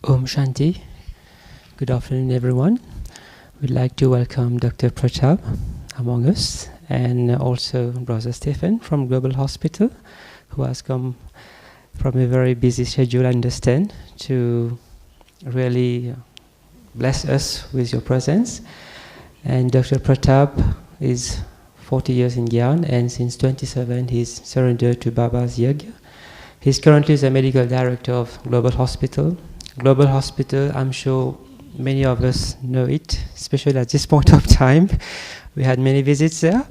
Om Shanti. Good afternoon, everyone. We'd like to welcome Dr. Partap among us, and also Brother Stephen from Global Hospital, who has come from a very busy schedule, I understand, to really bless us with your presence. And Dr. Partap is 40 years in Gyan, and since 27 he's surrendered to Baba's Yajna. He's currently the medical director of Global Hospital. Global Hospital, I'm sure many of us know it, especially at this point of time. We had many visits there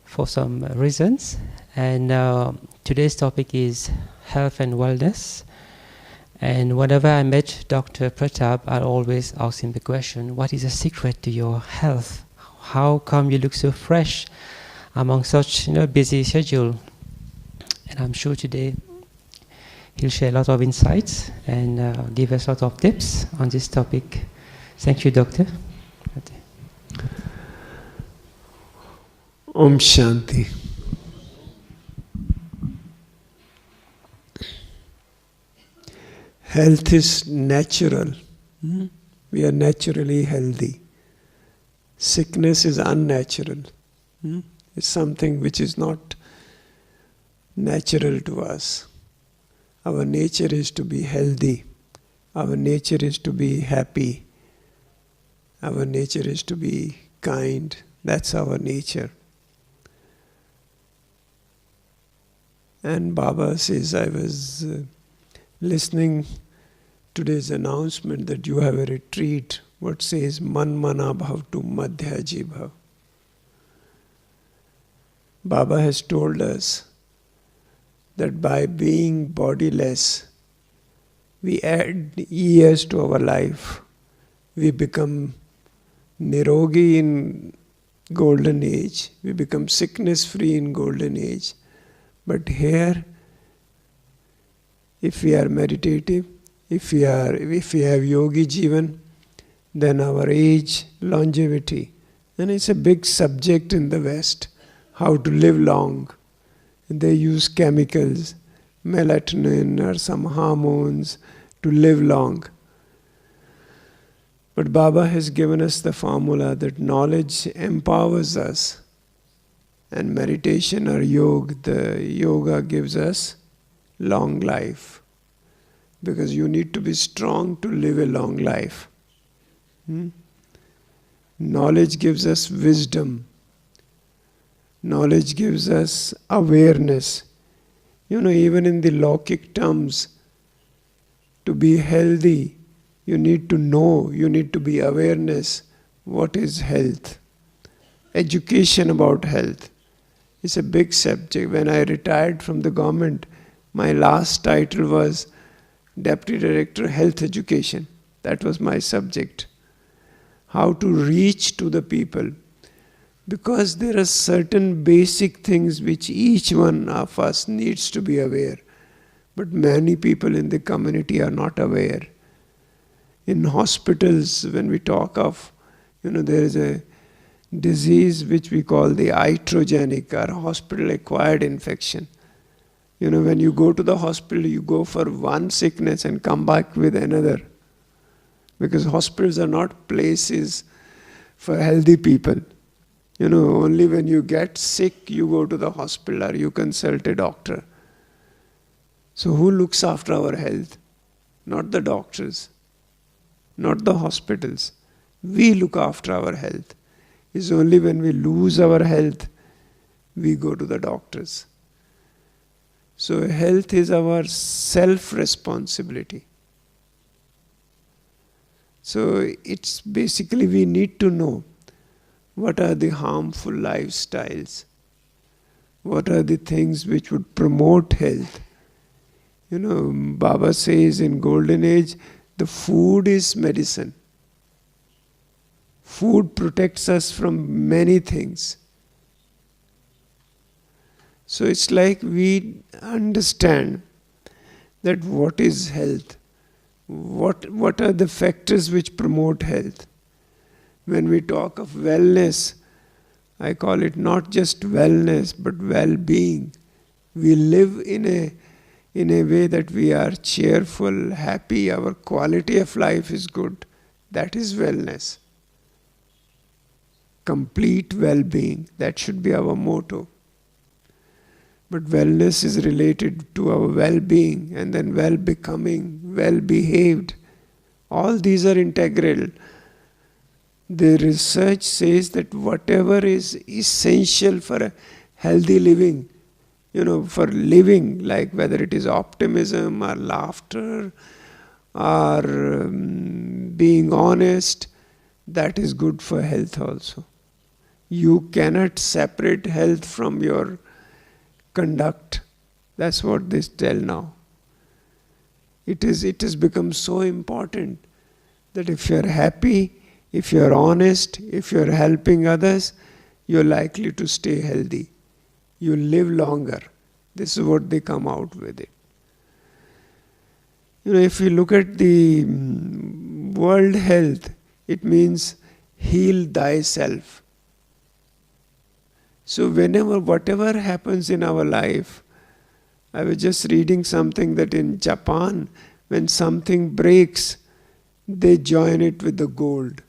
for some reasons. And today's topic is health and wellness. And whenever I met Dr. Partap, I always ask him the question, what is the secret to your health? How come you look so fresh among such busy schedule? And I'm sure today he'll share a lot of insights and give us a lot of tips on this topic. Thank you, Doctor. Om Shanti. Health is natural. We are naturally healthy. Sickness is unnatural. It's something which is not natural to us. Our nature is to be healthy. Our nature is to be happy. Our nature is to be kind. That's our nature. And Baba says, I was listening today's announcement that you have a retreat. What says, Man Mana Bhav to Madhyaji Bhav. Baba has told us that by being bodiless, we add years to our life. We become nirogi in golden age. We become sickness-free in golden age. But here, if we are meditative, if we have yogi jivan, then our age, longevity, and it's a big subject in the West, how to live long. They use chemicals, melatonin or some hormones to live long. But Baba has given us the formula that knowledge empowers us. And meditation or the yoga gives us long life. Because you need to be strong to live a long life. Knowledge gives us wisdom. Knowledge gives us awareness. Even in the Laukic terms, to be healthy, you need to know, you need to be awareness. What is health? Education about health is a big subject. When I retired from the government, my last title was Deputy Director Health Education. That was my subject. How to reach to the people. Because there are certain basic things which each one of us needs to be aware. But many people in the community are not aware. In hospitals, when we talk of, there is a disease which we call the iatrogenic or hospital-acquired infection. When you go to the hospital, you go for one sickness and come back with another. Because hospitals are not places for healthy people. Only when you get sick, you go to the hospital or you consult a doctor. So who looks after our health? Not the doctors, not the hospitals. We look after our health. It's only when we lose our health, we go to the doctors. So health is our self-responsibility. So it's basically we need to know what are the harmful lifestyles? What are the things which would promote health? Baba says in Golden Age, the food is medicine. Food protects us from many things. So it's like we understand that what is health? What are the factors which promote health? When we talk of wellness, I call it not just wellness, but well-being. We live in in a way that we are cheerful, happy, our quality of life is good. That is wellness. Complete well-being. That should be our motto. But wellness is related to our well-being, and then well-becoming, well-behaved. All these are integral. The research says that whatever is essential for a healthy living, for living, like whether it is optimism or laughter or being honest, that is good for health also. You cannot separate health from your conduct. That's what they tell now. It has become so important that if you're happy, if you're honest, if you're helping others, you're likely to stay healthy. You live longer. This is what they come out with it. If you look at the world health, it means heal thyself. So whatever happens in our life, I was just reading something that in Japan, when something breaks, they join it with the gold.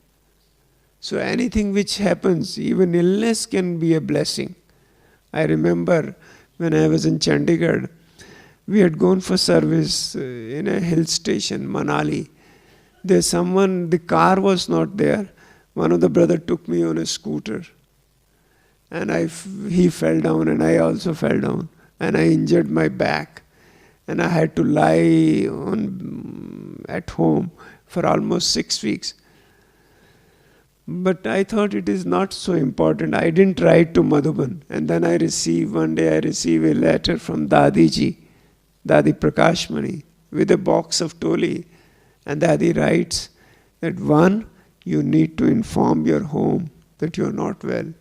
So anything which happens, even illness can be a blessing. I remember when I was in Chandigarh, we had gone for service in a hill station, Manali. The car was not there. One of the brother took me on a scooter. And he fell down and I also fell down. And I injured my back. And I had to lie at home for almost 6 weeks. But I thought it is not so important. I didn't write to Madhuban. And then one day I received a letter from Dadi Prakashmani, with a box of toli. And Dadi writes that 1, you need to inform your home that you are not well.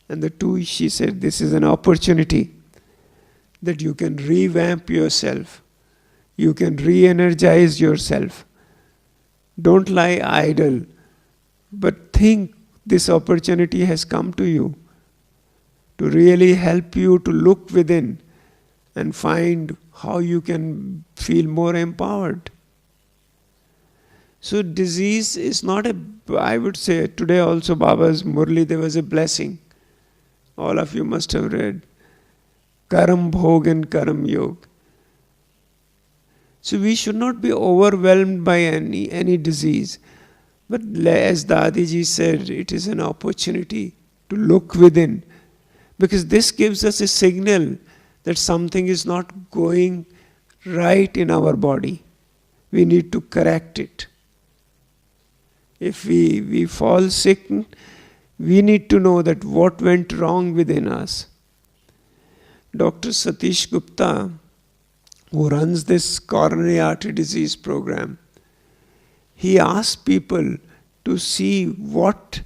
And the 2, she said, this is an opportunity that you can revamp yourself. You can re-energize yourself. Don't lie idle, but think this opportunity has come to you to really help you to look within and find how you can feel more empowered. So disease is not I would say today also Baba's Murli, there was a blessing. All of you must have read. Karam Bhog and Karam Yog. So we should not be overwhelmed by any disease. But as Dadiji said, it is an opportunity to look within. Because this gives us a signal that something is not going right in our body. We need to correct it. If we fall sick, we need to know that what went wrong within us. Dr. Satish Gupta, who runs this coronary artery disease program, he asked people to see what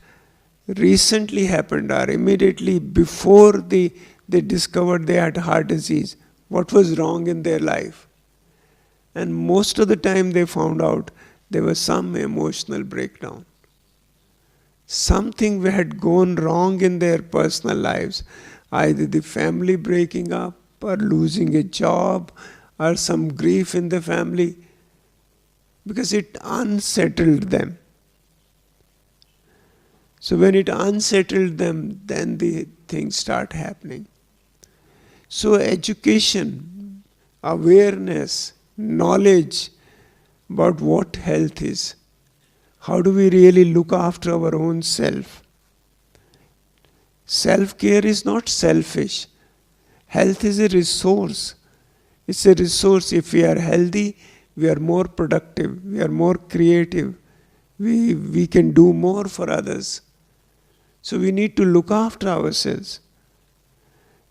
recently happened or immediately before they discovered they had heart disease, what was wrong in their life. And most of the time they found out there was some emotional breakdown. Something had gone wrong in their personal lives, either the family breaking up or losing a job or some grief in the family, because it unsettled them. So when it unsettled them, then the things start happening. So education, awareness, knowledge about what health is. How do we really look after our own self? Self-care is not selfish. Health is a resource. It's a resource. If we are healthy, we are more productive, we are more creative, we can do more for others. So we need to look after ourselves.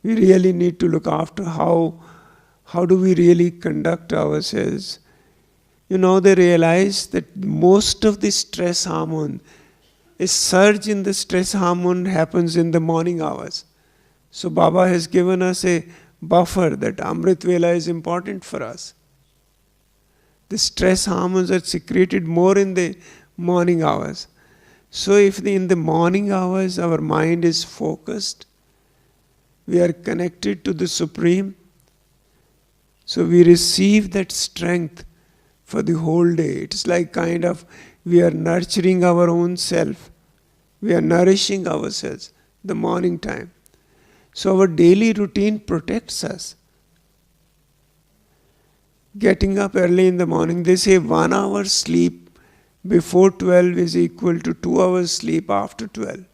We really need to look after how do we really conduct ourselves. They realize that most of the stress hormone, a surge in the stress hormone happens in the morning hours. So Baba has given us a buffer that Amrit Vela is important for us. The stress hormones are secreted more in the morning hours. So if in the morning hours our mind is focused, we are connected to the Supreme, So we receive that strength for the whole day. It's like kind of we are nurturing our own self. We are nourishing ourselves the morning time. So our daily routine protects us. Getting up early in the morning, they say 1 hour sleep before 12 is equal to 2 hours sleep after 12.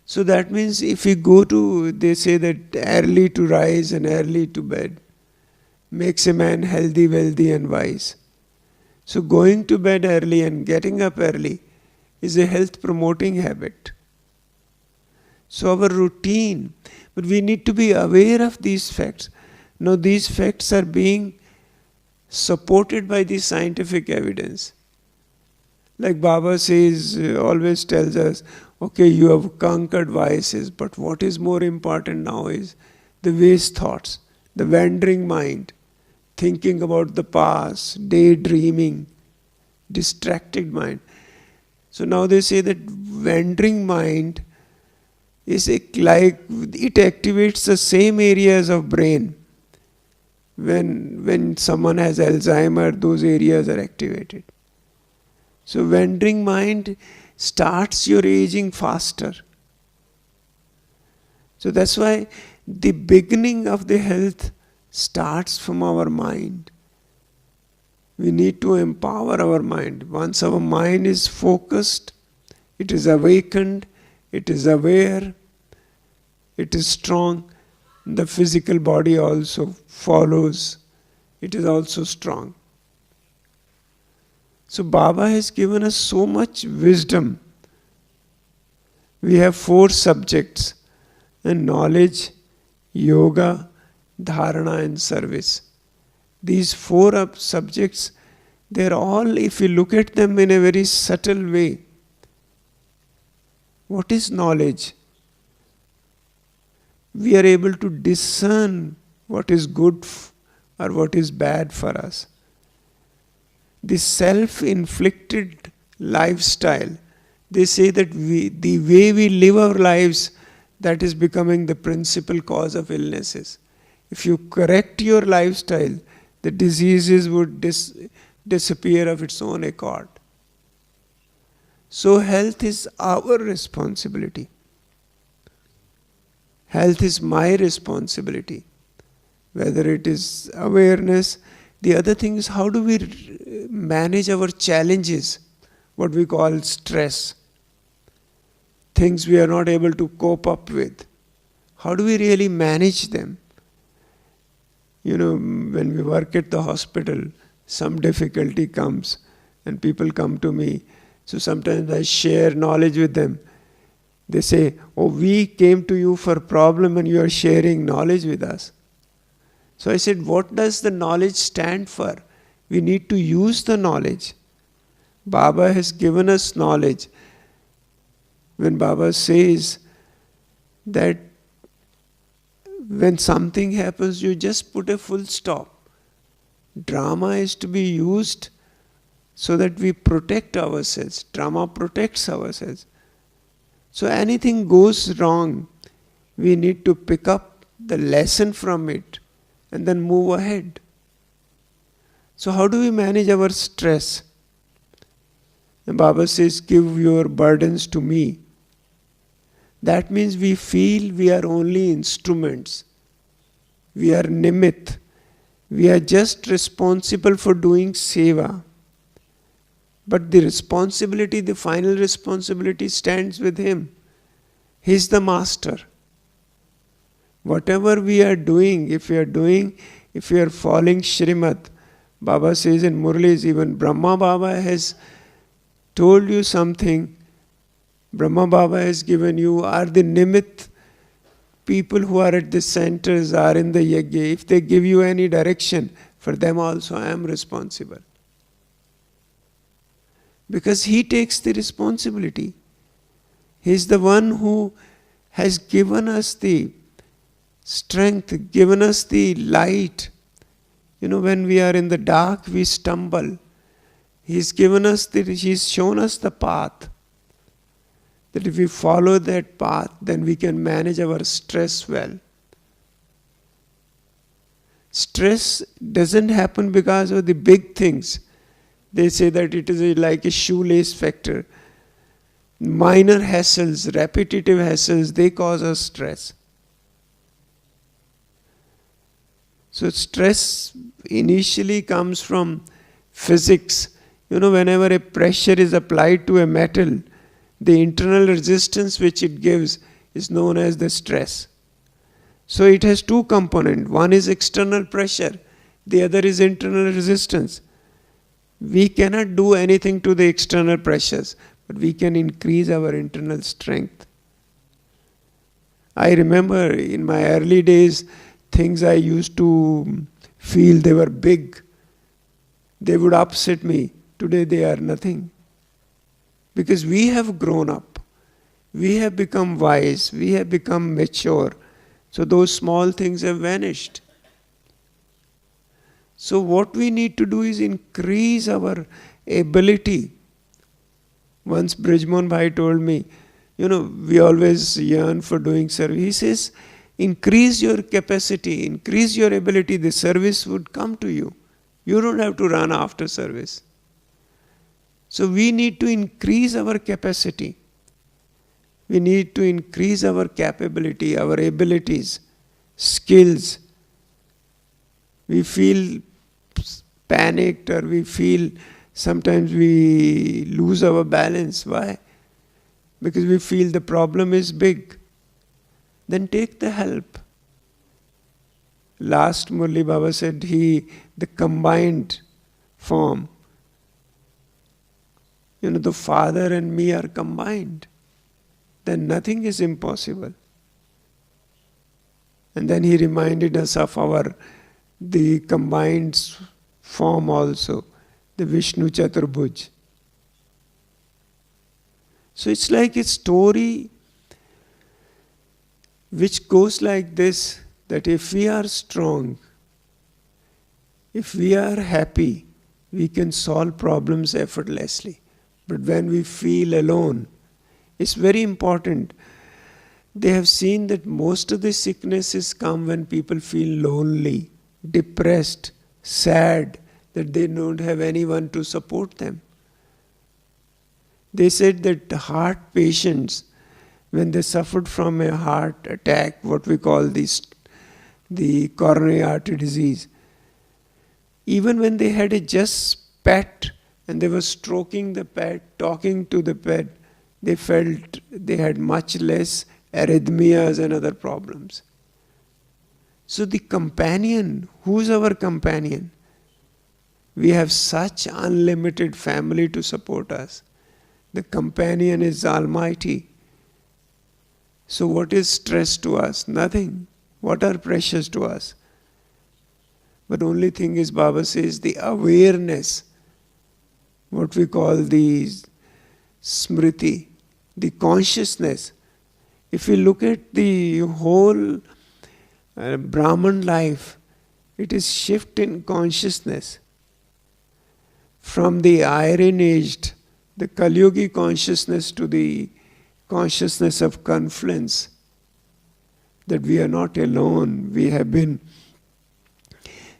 So that means if we go to, they say that early to rise and early to bed makes a man healthy, wealthy and wise. So going to bed early and getting up early is a health promoting habit. So our routine, but we need to be aware of these facts. Now these facts are being supported by the scientific evidence. Like Baba says, always tells us, okay, you have conquered vices, but what is more important now is the waste thoughts, the wandering mind, thinking about the past, daydreaming, distracted mind. So now they say that wandering mind is like it activates the same areas of brain. When someone has Alzheimer, those areas are activated. So wandering mind starts your aging faster. So that's why the beginning of the health starts from our mind. We need to empower our mind. Once our mind is focused, it is awakened, it is aware, it is strong, the physical body also follows. It is also strong. So Baba has given us so much wisdom. We have 4 subjects: and knowledge, yoga, dharana and service. These 4 subjects, they are all, if you look at them in a very subtle way. What is knowledge? We are able to discern what is good or what is bad for us. The self-inflicted lifestyle, they say that the way we live our lives, that is becoming the principal cause of illnesses. If you correct your lifestyle, the diseases would disappear of its own accord. So health is our responsibility. Health is my responsibility. Whether it is awareness, the other thing is how do we manage our challenges, what we call stress, things we are not able to cope up with. How do we really manage them? You know, when we work at the hospital, some difficulty comes and people come to me. So sometimes I share knowledge with them. They say, oh, we came to you for a problem and you are sharing knowledge with us. So I said, what does the knowledge stand for? We need to use the knowledge. Baba has given us knowledge. When Baba says that when something happens, you just put a full stop. Drama is to be used so that we protect ourselves. Drama protects ourselves. So anything goes wrong, we need to pick up the lesson from it and then move ahead. So how do we manage our stress? And Baba says, give your burdens to me. That means we feel we are only instruments. We are nimit. We are just responsible for doing seva. But the responsibility, the final responsibility stands with him. He is the master. Whatever we are doing, if we are following Shrimad, Baba says in Murlis, even Brahma Baba has told you something. Brahma Baba has given you, are the nimit people who are at the centers, are in the yajna. If they give you any direction, for them also I am responsible. Because he takes the responsibility. He is the one who has given us the strength, given us the light. You know, when we are in the dark, we stumble. He's shown us the path. That if we follow that path, then we can manage our stress well. Stress doesn't happen because of the big things. They say that it is like a shoelace factor. Minor hassles, repetitive hassles, they cause us stress. So stress initially comes from physics. Whenever a pressure is applied to a metal, the internal resistance which it gives is known as the stress. So it has two components. One is external pressure, the other is internal resistance. We cannot do anything to the external pressures, but we can increase our internal strength. I remember in my early days, things I used to feel they were big, they would upset me. Today they are nothing. Because we have grown up. We have become wise. We have become mature. So those small things have vanished. So what we need to do is increase our ability. Once Brijmohan Bhai told me, we always yearn for doing service. He says, increase your capacity, increase your ability, the service would come to you. You don't have to run after service. So we need to increase our capacity. We need to increase our capability, our abilities, skills. We feel panicked, or sometimes we lose our balance. Why? Because we feel the problem is big. Then take the help. Last Murli Baba said the combined form. The Father and me are combined. Then nothing is impossible. And then he reminded us of the combined form also, the Vishnu Chaturbhuj. So it's like a story which goes like this, that if we are strong, if we are happy, we can solve problems effortlessly. But when we feel alone, it's very important. They have seen that most of the sicknesses come when people feel lonely, depressed, sad, that they don't have anyone to support them. They said that heart patients, when they suffered from a heart attack, what we call the coronary artery disease, even when they had a just pet and they were stroking the pet, talking to the pet, they felt they had much less arrhythmias and other problems. So the companion, who's our companion? We have such unlimited family to support us. The companion is Almighty. So what is stress to us? Nothing. What are pressures to us? But only thing is, Baba says, the awareness, what we call the smriti, the consciousness. If we look at the whole Brahman life, it is shift in consciousness. From the Iron Age, the Kali-yogi consciousness, to the consciousness of confluence, that we are not alone, we have been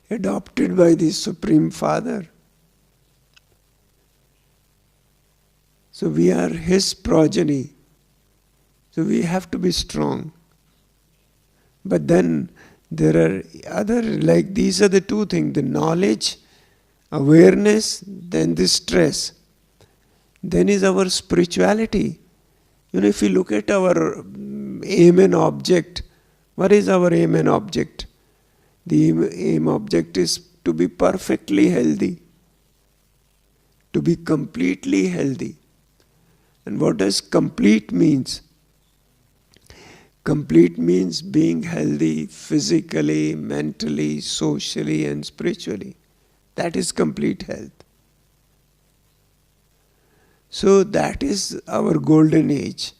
adopted by the Supreme Father. So we are His progeny. So we have to be strong. But then there are these are the two things, the knowledge, awareness, then the stress. Then is our spirituality. If you look at our aim and object, what is our aim and object? The aim object is to be perfectly healthy, to be completely healthy. And what does complete means? Complete means being healthy physically, mentally, socially and spiritually. That is complete health. So that is our golden age.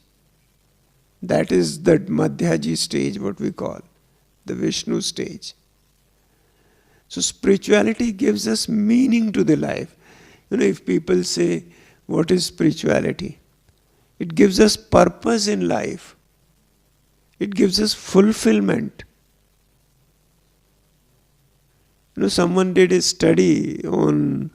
That is that Madhyaji stage, what we call the Vishnu stage. So spirituality gives us meaning to the life. If people say, what is spirituality? It gives us purpose in life. It gives us fulfillment. Someone did a study on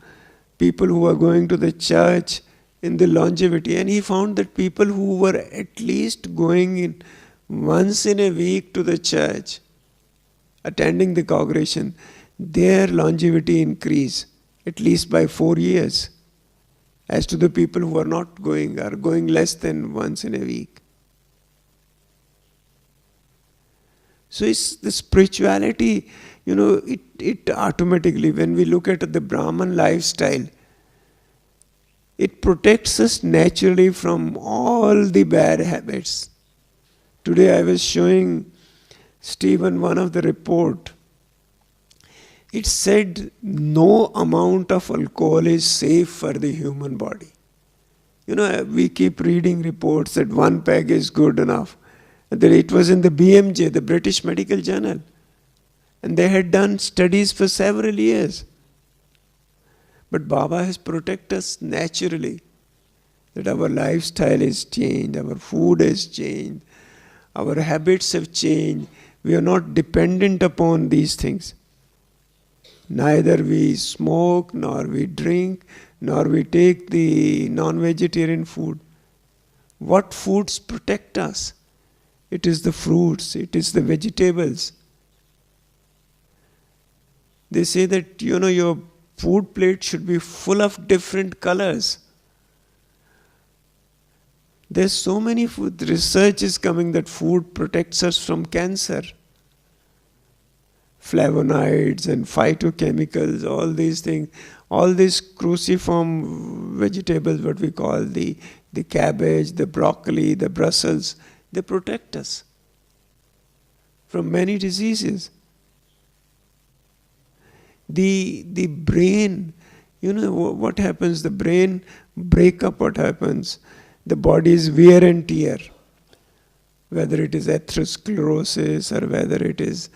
people who were going to the church in the longevity, and he found that people who were at least going in once in a week to the church, attending the congregation, their longevity increased at least by 4 years, as to the people who are not going, are going less than once in a week. So it's the spirituality, it automatically, when we look at the Brahman lifestyle, it protects us naturally from all the bad habits. Today I was showing Stephen one of the report. It said no amount of alcohol is safe for the human body. We keep reading reports that one peg is good enough. That it was in the BMJ, the British Medical Journal. And they had done studies for several years. But Baba has protected us naturally. That our lifestyle is changed, our food has changed, our habits have changed. We are not dependent upon these things. Neither we smoke, nor we drink, nor we take the non-vegetarian food. What foods protect us? It is the fruits, it is the vegetables. They say that, your food plate should be full of different colors. There's so many food. Research is coming that food protects us from cancer. Flavonoids and phytochemicals, all these things, all these cruciform vegetables, what we call the cabbage, the broccoli, the Brussels, they protect us from many diseases. The brain, what happens? The brain breakup, what happens? The body's wear and tear, whether it is atherosclerosis or whether it is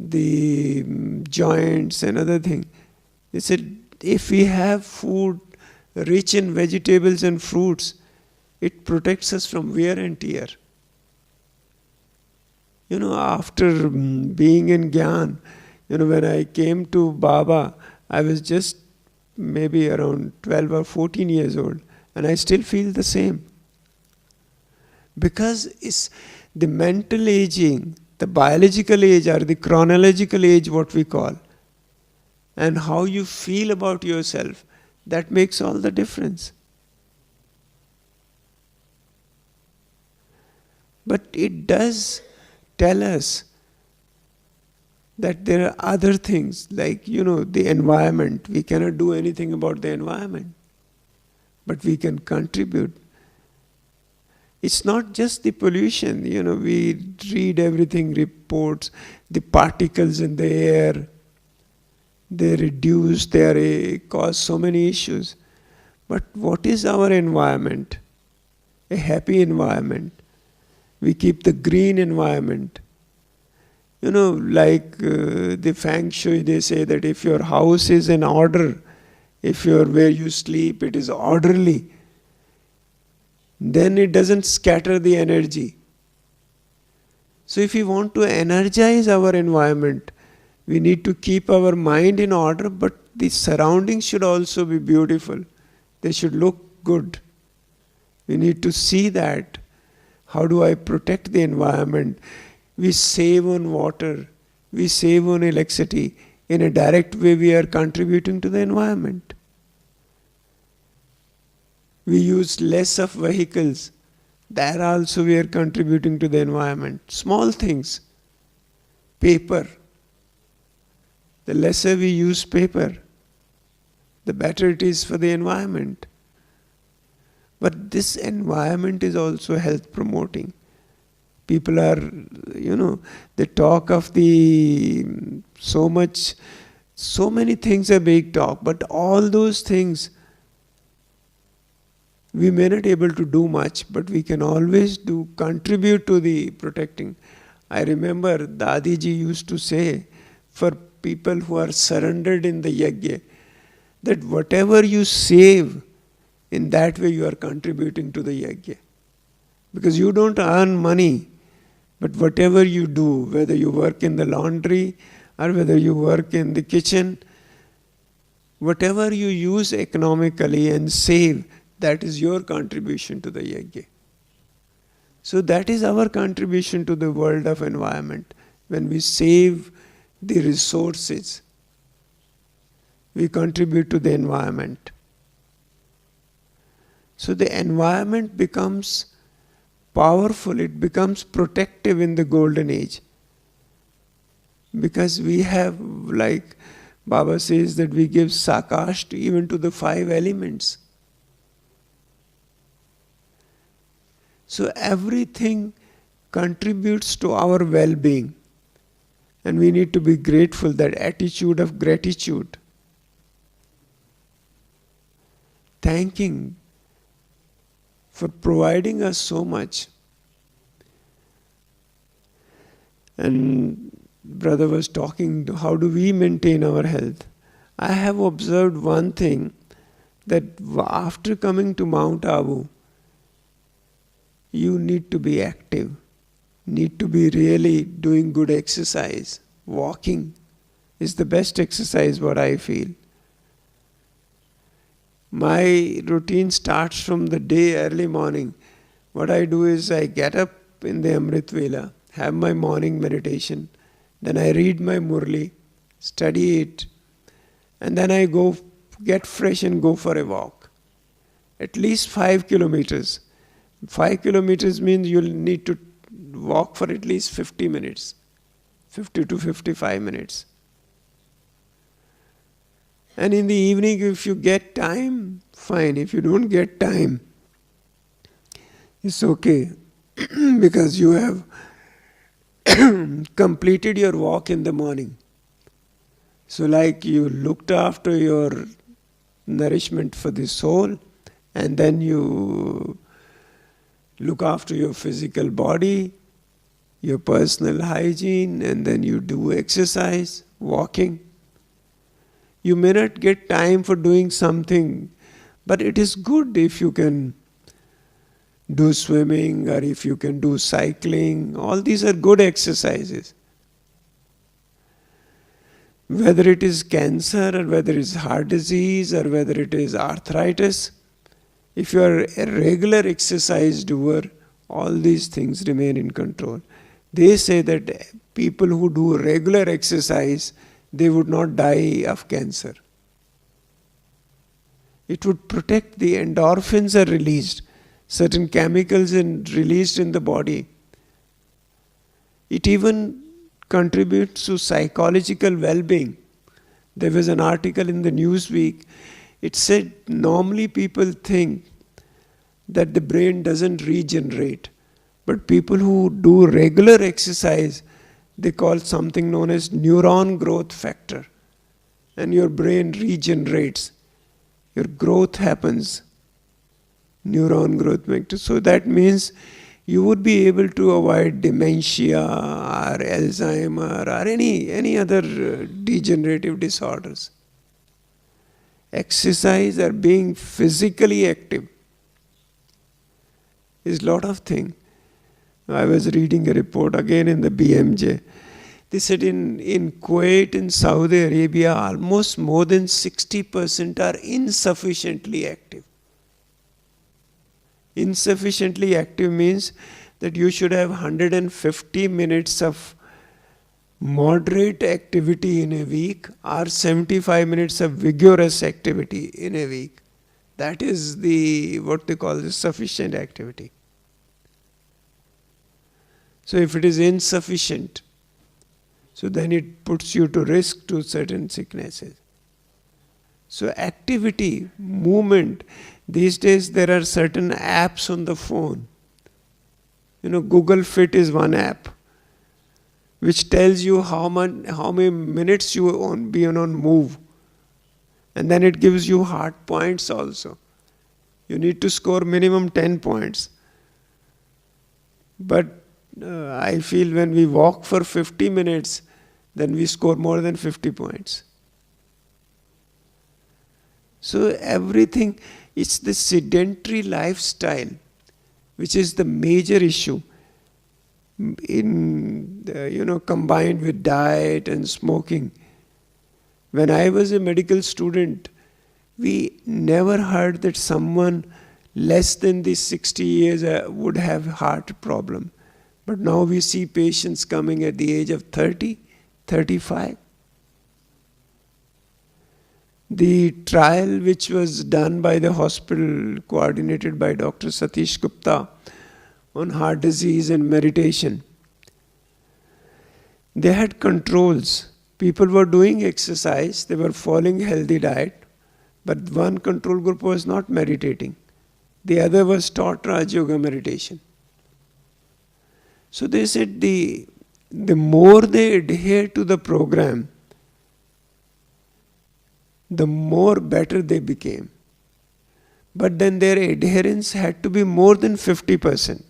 the joints and other thing. They said if we have food rich in vegetables and fruits, it protects us from wear and tear. After being in Gyan, when I came to Baba, I was just maybe around 12 or 14 years old, and I still feel the same. Because it's the mental aging, the biological age or the chronological age, what we call, and how you feel about yourself, that makes all the difference. But it does tell us that there are other things like, the environment. We cannot do anything about the environment, but we can contribute. It's not just the pollution, we read everything, reports, the particles in the air, they reduce, they cause so many issues. But what is our environment? A happy environment. We keep the green environment. Like the Feng Shui, they say that if your house is in order, if where you sleep, it is orderly, then it doesn't scatter the energy. So if we want to energize our environment, we need to keep our mind in order, but the surroundings should also be beautiful. They should look good. We need to see that. How do I protect the environment? We save on water, we save on electricity. In a direct way, we are contributing to the environment. We use less of vehicles. There also we are contributing to the environment. Small things. Paper. The lesser we use paper, the better it is for the environment. But this environment is also health promoting. People are, they talk of so many things are being talked, but all those things, we may not be able to do much, but we can always contribute to the protecting. I remember Dadiji used to say, for people who are surrendered in the yajna, that whatever you save, in that way you are contributing to the yajna. Because you don't earn money, but whatever you do, whether you work in the laundry or whether you work in the kitchen, whatever you use economically and save, that is your contribution to the yajna. So that is our contribution to the world of environment. When we save the resources, we contribute to the environment. So the environment becomes powerful, it becomes protective in the golden age. Because we have, like Baba says, that we give sakash even to the 5 elements. So everything contributes to our well-being. And we need to be grateful, that attitude of gratitude. Thanking for providing us so much. And brother was talking, how do we maintain our health? I have observed one thing, that after coming to Mount Abu, you need to be active, need to be really doing good exercise. Walking is the best exercise, what I feel. My routine starts from the day early morning. What I do is I get up in the Amrit Vela, have my morning meditation, then I read my Murli, study it, and then I go get fresh and go for a walk. At least 5 kilometers. 5 kilometers means you'll need to walk for at least 50 minutes, 50 to 55 minutes. And in the evening, if you get time, fine. If you don't get time, it's okay. Because you have completed your walk in the morning. So like you looked after your nourishment for the soul, and then you look after your physical body, your personal hygiene, and then you do exercise, walking. You may not get time for doing something, but it is good if you can do swimming or if you can do cycling. All these are good exercises. Whether it is cancer or whether it is heart disease or whether it is arthritis, if you are a regular exercise doer, all these things remain in control. They say that people who do regular exercise, they would not die of cancer. It would protect, the endorphins are released, certain chemicals are released in the body. It even contributes to psychological well-being. There was an article in the Newsweek. It said normally people think that the brain doesn't regenerate, but people who do regular exercise, they call something known as neuron growth factor, and your brain regenerates. Your growth happens, neuron growth factor. So that means you would be able to avoid dementia or Alzheimer or any other degenerative disorders. Exercise or being physically active is a lot of things. I was reading a report again in the BMJ. They said in Kuwait, in Saudi Arabia, almost more than 60% are insufficiently active. Insufficiently active means that you should have 150 minutes of moderate activity in a week or 75 minutes of vigorous activity in a week. That is what they call the sufficient activity. So if it is insufficient, so then it puts you to risk to certain sicknesses. So activity, movement, these days there are certain apps on the phone. Google Fit is one app which tells you how many minutes you will be on move. And then it gives you heart points also. You need to score minimum 10 points. But I feel when we walk for 50 minutes, then we score more than 50 points. So everything, it's the sedentary lifestyle which is the major issue. combined with diet and smoking. When I was a medical student, we never heard that someone less than the 60 years would have heart problem. But now we see patients coming at the age of 30, 35. The trial which was done by the hospital, coordinated by Dr. Satish Gupta, on heart disease and meditation, they had controls. People were doing exercise, they were following healthy diet, but one control group was not meditating. The other was taught Raj Yoga meditation. So they said the more they adhere to the program, the more better they became. But then their adherence had to be more than 50%.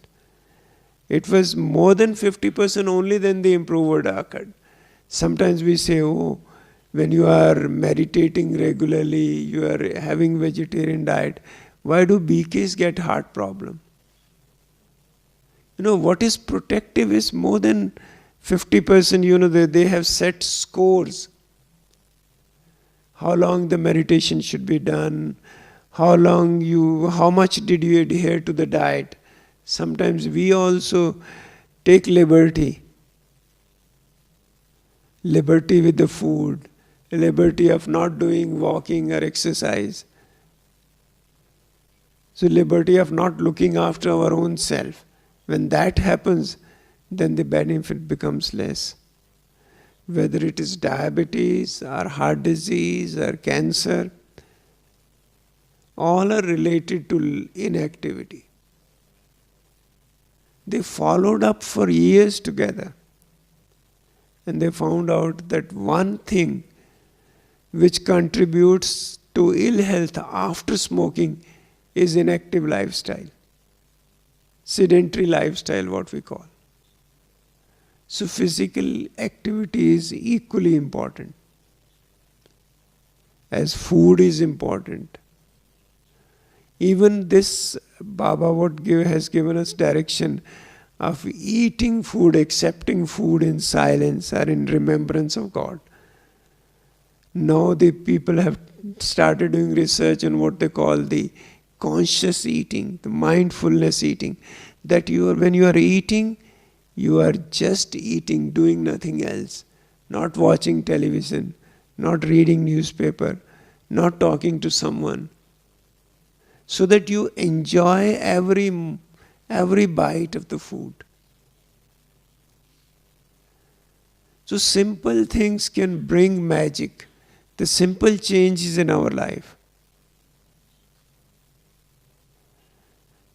It was more than 50% only, then the improvement occurred. Sometimes we say, oh, when you are meditating regularly, you are having vegetarian diet, why do BKs get heart problem? What is protective is more than 50%, they have set scores. How long the meditation should be done, how much did you adhere to the diet. Sometimes we also take liberty with the food, liberty of not doing walking or exercise. So liberty of not looking after our own self. When that happens, then the benefit becomes less. Whether it is diabetes or heart disease or cancer, all are related to inactivity. They followed up for years together, and they found out that one thing which contributes to ill health after smoking is inactive lifestyle. Sedentary lifestyle, what we call. So physical activity is equally important as food is important. Even this Baba has given us direction of eating food, accepting food in silence or in remembrance of God. Now the people have started doing research on what they call the conscious eating, the mindfulness eating. That when you are eating, you are just eating, doing nothing else. Not watching television, not reading newspaper, not talking to someone. So that you enjoy every bite of the food. So simple things can bring magic. The simple changes in our life.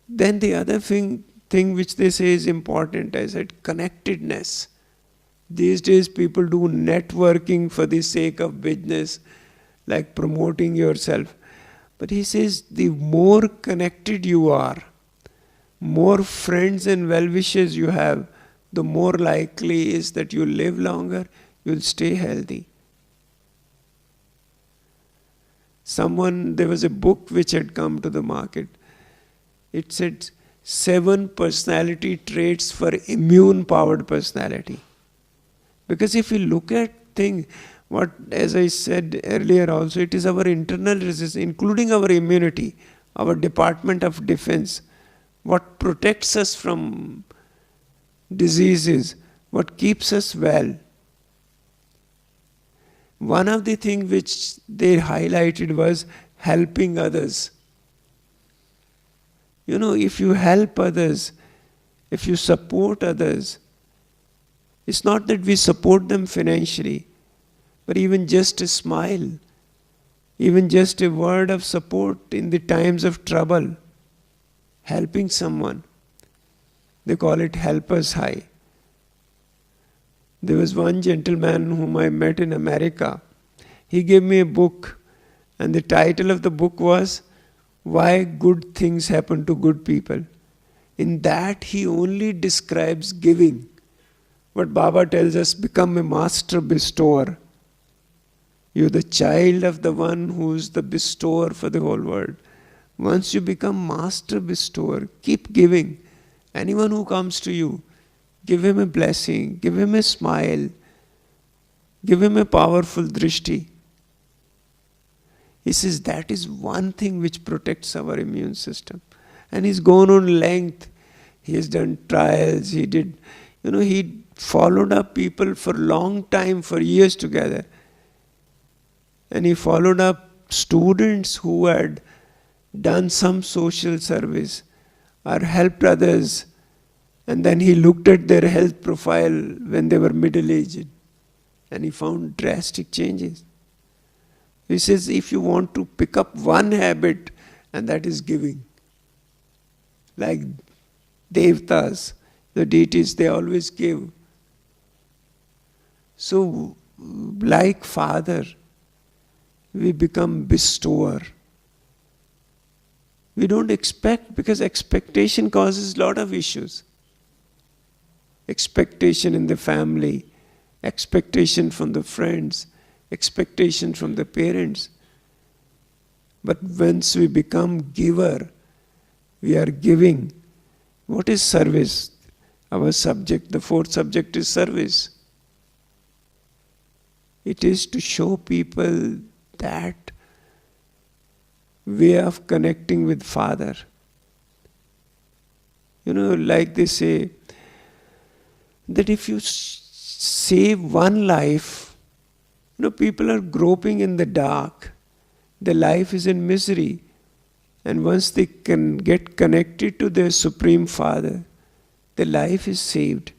Then the other thing which they say is important, I said, connectedness. These days people do networking for the sake of business, like promoting yourself. But he says, the more connected you are, more friends and well-wishers you have, the more likely is that you live longer, you'll stay healthy. There was a book which had come to the market. It said 7 personality traits for immune-powered personality. Because if we look at things, as I said earlier also, it is our internal resistance, including our immunity, our Department of Defense, what protects us from diseases, what keeps us well. One of the things which they highlighted was helping others. If you help others, if you support others, it's not that we support them financially, but even just a smile, even just a word of support in the times of trouble, helping someone. They call it helper's high. There was one gentleman whom I met in America. He gave me a book, and the title of the book was Why Good Things Happen to Good People. In that he only describes giving. But Baba tells us, become a master bestower. You're the child of the one who's the bestower for the whole world. Once you become master bestower, keep giving. Anyone who comes to you, Give him a blessing, give him a smile, give him a powerful drishti. He says that is one thing which protects our immune system. And he's gone on length. He has done trials. He followed up people for a long time, for years together. And he followed up students who had done some social service or helped others. And then he looked at their health profile when they were middle-aged. And he found drastic changes. He says, if you want to pick up one habit, and that is giving. Like Devtas, the deities, they always give. So, like Father, we become bestower. We don't expect, because expectation causes a lot of issues. Expectation in the family, expectation from the friends, expectation from the parents. But once we become giver, we are giving. What is service? Our subject, the fourth subject is service. It is to show people that way of connecting with Father. Like they say, that if you save one life, people are groping in the dark. Their life is in misery. And once they can get connected to their Supreme Father, their life is saved.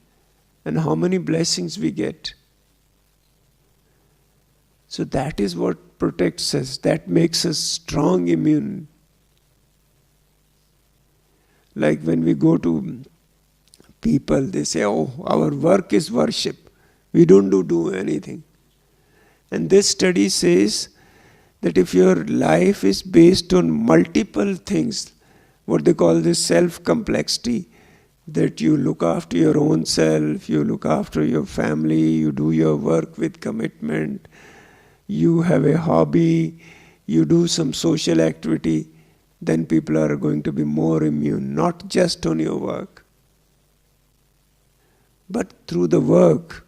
And how many blessings we get. So that is what protects us. That makes us strong immune. Like when we go to people, they say, oh, our work is worship. We don't do anything. And this study says that if your life is based on multiple things, what they call this self-complexity, that you look after your own self, you look after your family, you do your work with commitment, you have a hobby, you do some social activity, then people are going to be more immune, not just on your work. But through the work,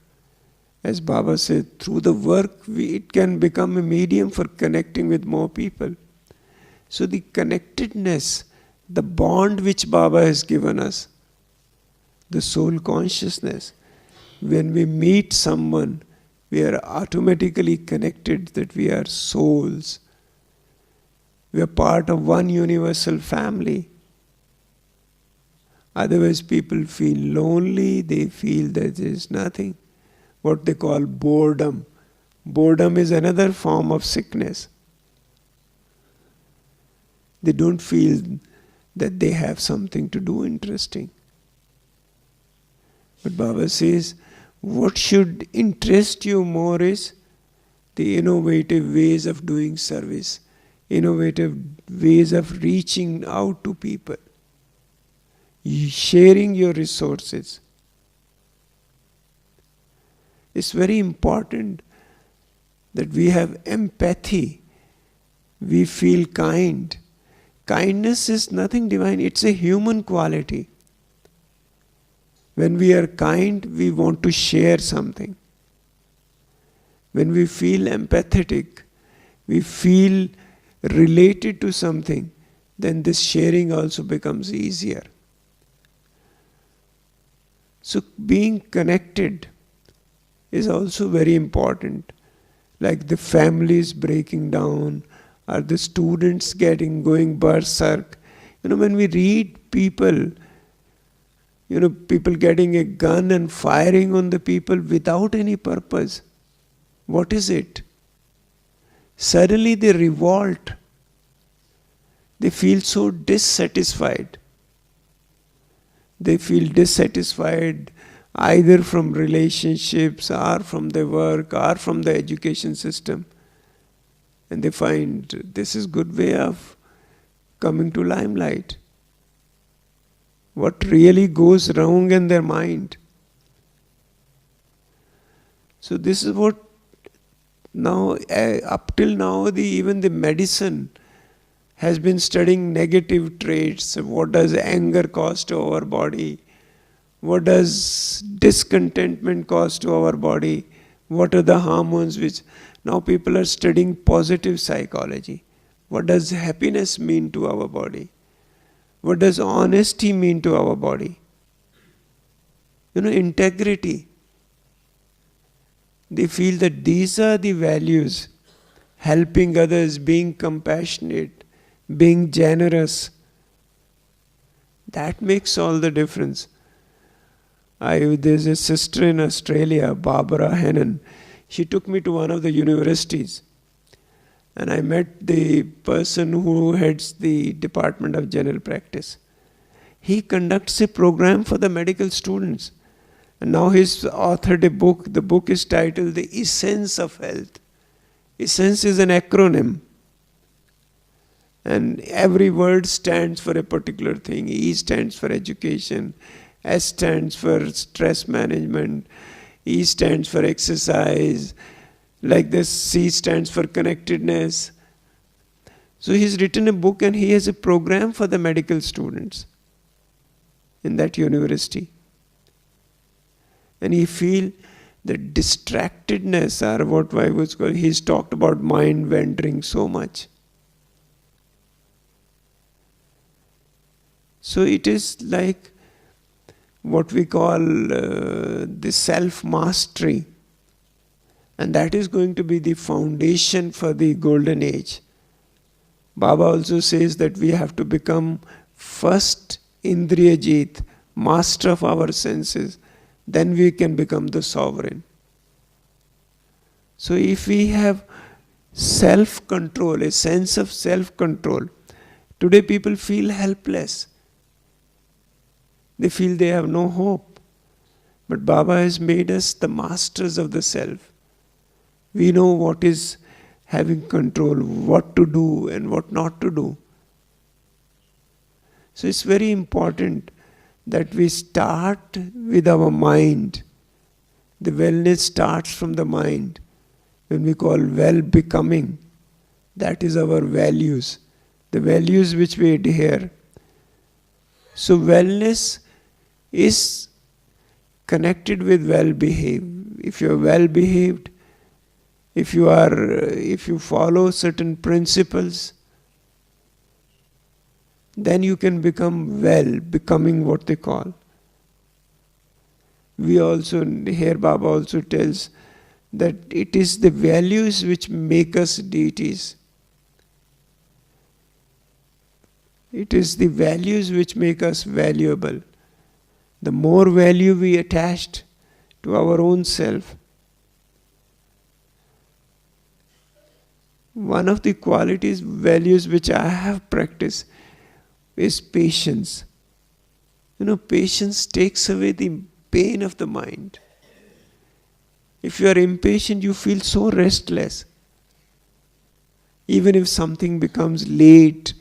as Baba said, through the work, it can become a medium for connecting with more people. So the connectedness, the bond which Baba has given us, the soul consciousness, when we meet someone, we are automatically connected that we are souls. We are part of one universal family. Otherwise people feel lonely, they feel that there is nothing. What they call boredom. Boredom is another form of sickness. They don't feel that they have something to do interesting. But Baba says, what should interest you more is the innovative ways of doing service, innovative ways of reaching out to people, sharing your resources. It's very important that we have empathy. We feel kind. Kindness is nothing divine. It's a human quality. When we are kind, we want to share something. When we feel empathetic, we feel related to something, then this sharing also becomes easier. So being connected is also very important. Like the families breaking down, or the students going berserk. When we read people, people getting a gun and firing on the people without any purpose. What is it? Suddenly they revolt. They feel so dissatisfied. They feel dissatisfied either from relationships or from their work or from the education system. And they find this is good way of coming to limelight. What really goes wrong in their mind. So this is what now, up till now, even the medicine has been studying negative traits. What does anger cause to our body? What does discontentment cause to our body? What are the hormones which... Now people are studying positive psychology. What does happiness mean to our body? What does honesty mean to our body? Integrity. They feel that these are the values. Helping others, being compassionate, being generous. That makes all the difference. There's a sister in Australia, Barbara Hannon. She took me to one of the universities. And I met the person who heads the Department of General Practice. He conducts a program for the medical students. And now he's authored a book. The book is titled The Essence of Health. Essence is an acronym. And every word stands for a particular thing. E stands for education. S stands for stress management. E stands for exercise. Like this, C stands for connectedness. So he's written a book and he has a program for the medical students in that university. And he feel that distractedness, or what I was called, he's talked about mind wandering so much. So it is like what we call the self-mastery. And that is going to be the foundation for the golden age. Baba also says that we have to become first Indriyajit, master of our senses. Then we can become the sovereign. So if we have self-control, a sense of self-control, today people feel helpless. They feel they have no hope. But Baba has made us the masters of the self. We know what is having control, what to do and what not to do. So it's very important that we start with our mind. The wellness starts from the mind. When we call well-becoming, that is our values, the values which we adhere. So wellness is connected with well-behaved. If you are well-behaved, if you follow certain principles, then you can become well, becoming what they call. We also, here Baba also tells that it is the values which make us deities. It is the values which make us valuable. The more value we attach to our own self. One of the qualities, values which I have practiced is patience. Patience takes away the pain of the mind. If you are impatient, you feel so restless. Even if something becomes late,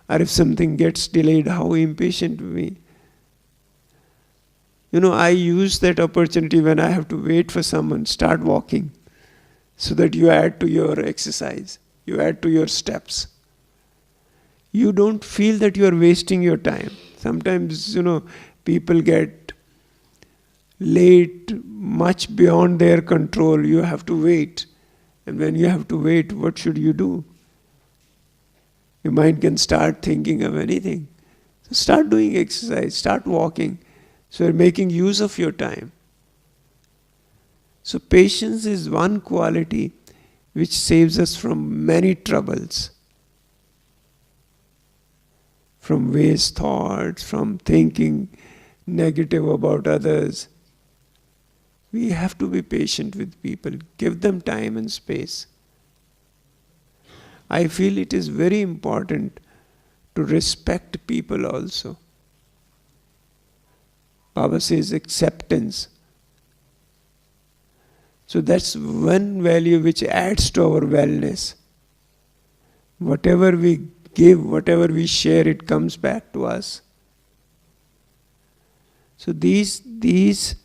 or if something gets delayed, how impatient we. I use that opportunity when I have to wait for someone, start walking, so that you add to your exercise, you add to your steps. You don't feel that you are wasting your time. Sometimes, people get late much beyond their control. You have to wait. And when you have to wait, what should you do? Your mind can start thinking of anything. So start doing exercise, start walking. So you're making use of your time. So patience is one quality which saves us from many troubles. From waste thoughts, from thinking negative about others. We have to be patient with people. Give them time and space. I feel it is very important to respect people also. Baba says acceptance. So that's one value which adds to our wellness. Whatever we give, whatever we share, it comes back to us. So these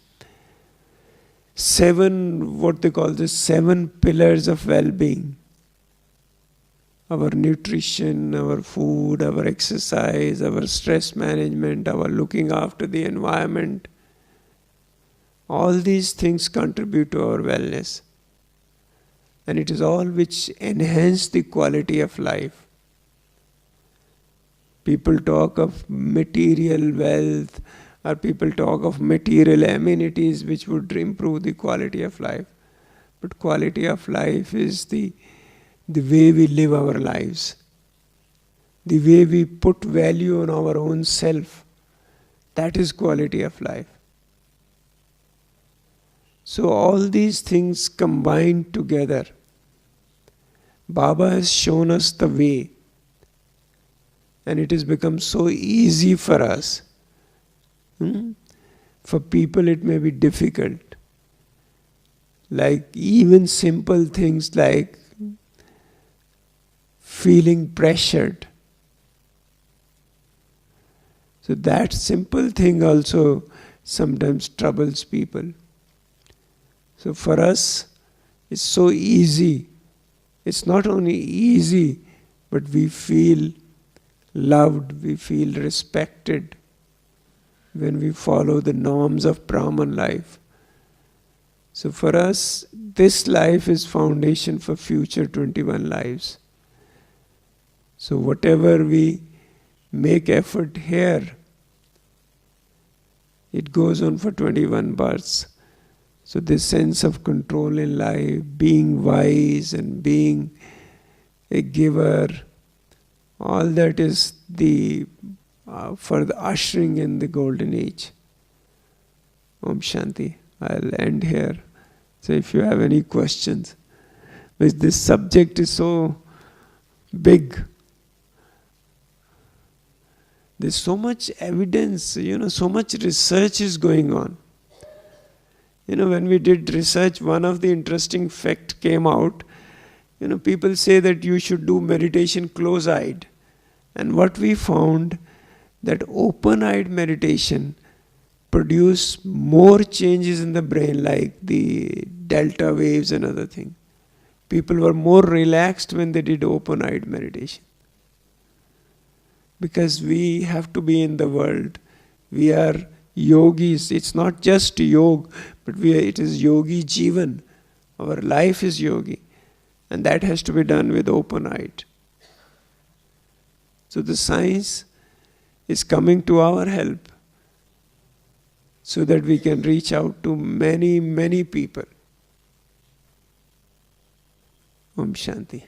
seven, what they call the 7 pillars of well-being. Our nutrition, our food, our exercise, our stress management, our looking after the environment, All these things contribute to our wellness. And it is all which enhance the quality of life. People talk of material wealth, or people talk of material amenities which would improve the quality of life. But quality of life is the way we live our lives, the way we put value on our own self. That is quality of life. So all these things combined together, Baba has shown us the way, and it has become so easy for us. For people it may be difficult. Like even simple things like feeling pressured. So that simple thing also sometimes troubles people. So for us, it's so easy. It's not only easy, but we feel loved, we feel respected when we follow the norms of Brahman life. So for us, this life is foundation for future 21 lives. So whatever we make effort here, it goes on for 21 births. So this sense of control in life, being wise and being a giver, all that is for the ushering in the golden age. Om Shanti. I'll end here. So if you have any questions, because this subject is so big. There's so much evidence, so much research is going on. When we did research, one of the interesting fact came out. People say that you should do meditation close-eyed. And what we found, that open-eyed meditation produce more changes in the brain, like the delta waves and other things. People were more relaxed when they did open-eyed meditation. Because we have to be in the world. We are yogis. It's not just yoga, but it is yogi jivan. Our life is yogi. And that has to be done with open-eyed. So the science is coming to our help, so that we can reach out to many, many people. Om Shanti.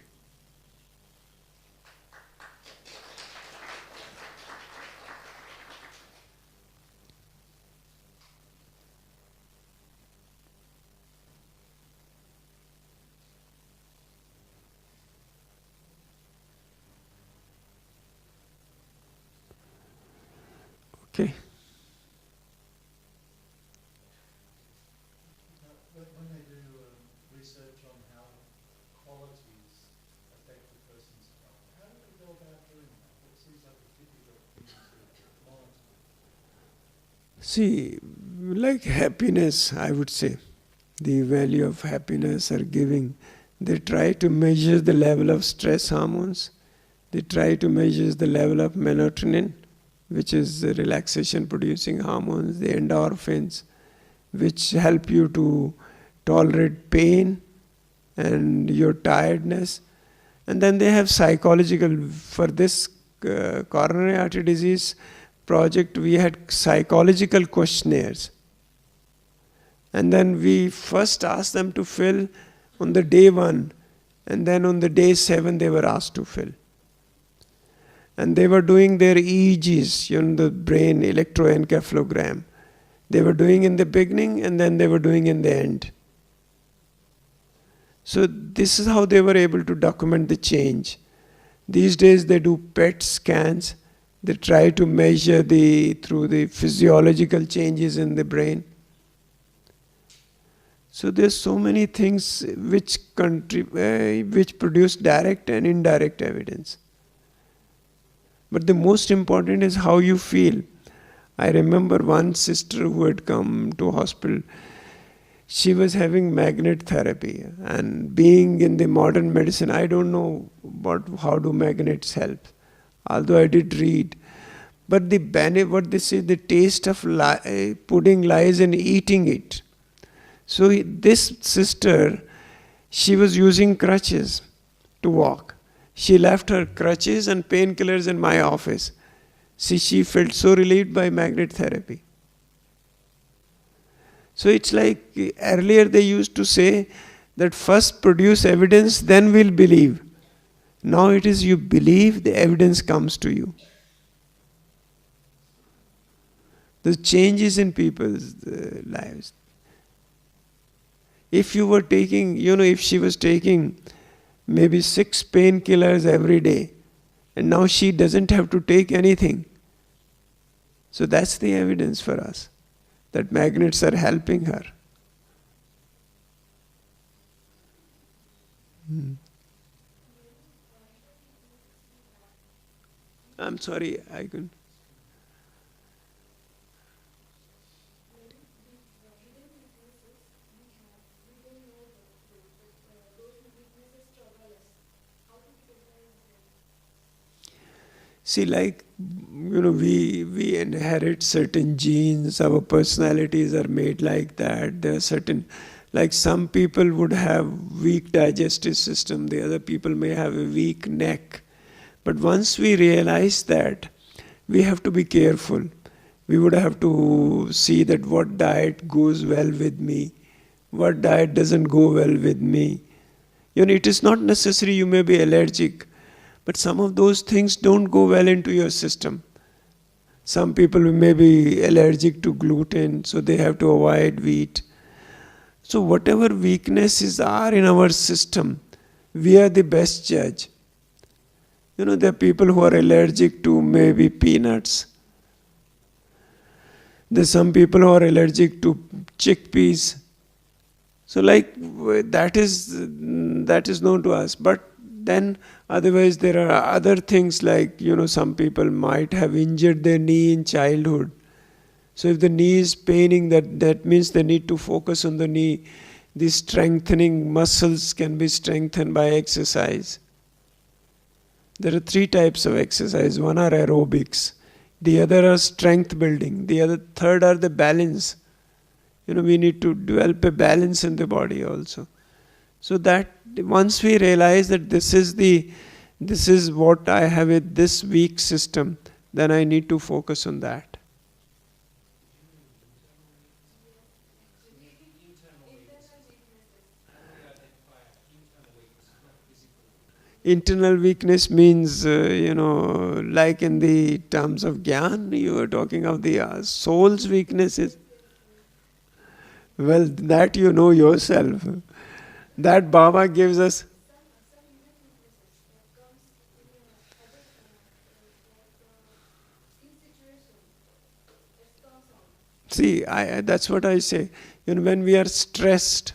Okay. When they do research on how qualities affect a person's health, how do they go about doing that? It seems like a difficult thing to monitor. See, like happiness, I would say, the value of happiness or giving, they try to measure the level of stress hormones. They try to measure the level of melatonin, which is the relaxation producing hormones, the endorphins, which help you to tolerate pain and your tiredness. And then they have psychological, for this coronary artery disease project, we had psychological questionnaires. And then we first asked them to fill on the day 1, and then on the day 7 they were asked to fill. And they were doing their EEGs, the brain electroencephalogram. They were doing in the beginning and then they were doing in the end. So this is how they were able to document the change. These days they do PET scans. They try to measure through the physiological changes in the brain. So there's so many things which produce direct and indirect evidence. But the most important is how you feel. I remember one sister who had come to hospital. She was having magnet therapy, and being in the modern medicine, I don't know how do magnets help, although I did read. But what they say, the taste of pudding lies in eating it. So this sister, she was using crutches to walk. She left her crutches and painkillers in my office. See, she felt so relieved by magnet therapy. So it's like earlier they used to say that first produce evidence, then we'll believe. Now it is you believe, the evidence comes to you. The changes in people's lives. If you were taking, if she was taking maybe 6 painkillers every day, and now she doesn't have to take anything. So that's the evidence for us, that magnets are helping her. I'm sorry, I couldn't. See, we inherit certain genes, our personalities are made like that. There are certain, like some people would have weak digestive system, the other people may have a weak neck. But once we realize that, we have to be careful. We would have to see that what diet goes well with me, what diet doesn't go well with me. It is not necessary you may be allergic, but some of those things don't go well into your system. Some people may be allergic to gluten, so they have to avoid wheat. So whatever weaknesses are in our system, we are the best judge. There are people who are allergic to maybe peanuts. There's some people who are allergic to chickpeas. So that is known to us. But then otherwise there are other things like, some people might have injured their knee in childhood. So if the knee is paining, that means they need to focus on the knee. The strengthening muscles can be strengthened by exercise. There are 3 types of exercise. One are aerobics. The other are strength building. Third are the balance. We need to develop a balance in the body also. So that once we realize that this is what I have with this weak system, then I need to focus on that. Internal weakness means, like in the terms of Gyan, you are talking of the soul's weaknesses. Well, that you know yourself. That Baba gives us. See, that's what I say. When we are stressed,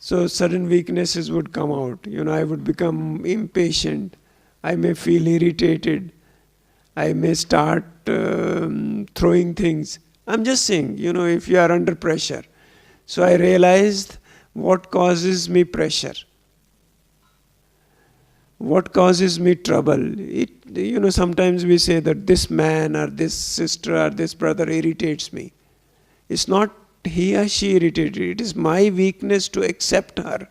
so certain weaknesses would come out. I would become impatient. I may feel irritated. I may start throwing things. I'm just saying, if you are under pressure. So I realized what causes me pressure. What causes me trouble. Sometimes we say that this man or this sister or this brother irritates me. It's not he or she irritated. It is my weakness to accept her.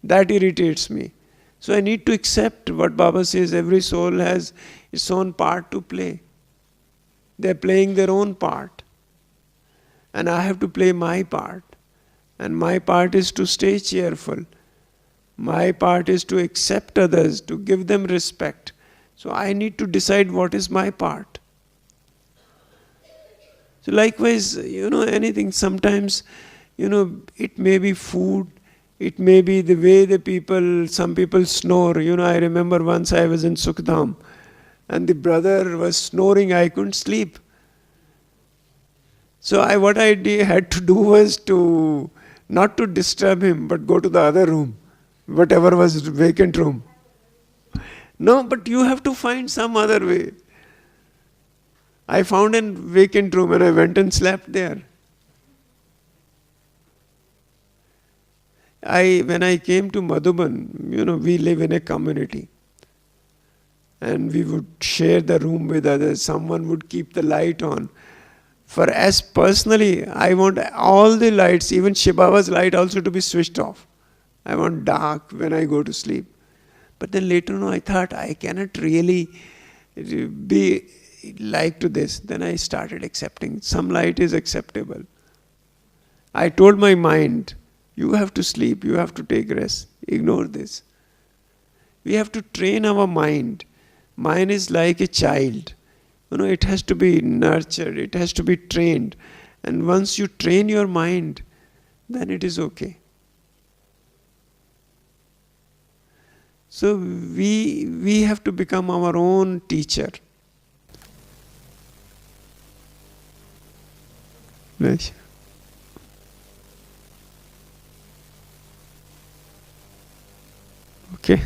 That irritates me. So I need to accept what Baba says. Every soul has its own part to play. They're playing their own part. And I have to play my part. And my part is to stay cheerful. My part is to accept others, to give them respect. So I need to decide what is my part. So likewise, anything, sometimes, it may be food, it may be the way some people snore. I remember once I was in Sukhdam and the brother was snoring, I couldn't sleep. So what I had to do was to, not to disturb him, but go to the other room, whatever was vacant room. No, but you have to find some other way. I found a vacant room and I went and slept there. When I came to Madhuban, we live in a community. And we would share the room with others. Someone would keep the light on. For as personally, I want all the lights, even Shibaba's light also to be switched off. I want dark when I go to sleep. But then later on I thought I cannot really be like to this. Then I started accepting some light is acceptable. I told my mind, you have to sleep, you have to take rest. Ignore this. We have to train our mind. Mind is like a child. It has to be nurtured, it has to be trained. And once you train your mind, then it is okay. So we have to become our own teacher. Right? Okay.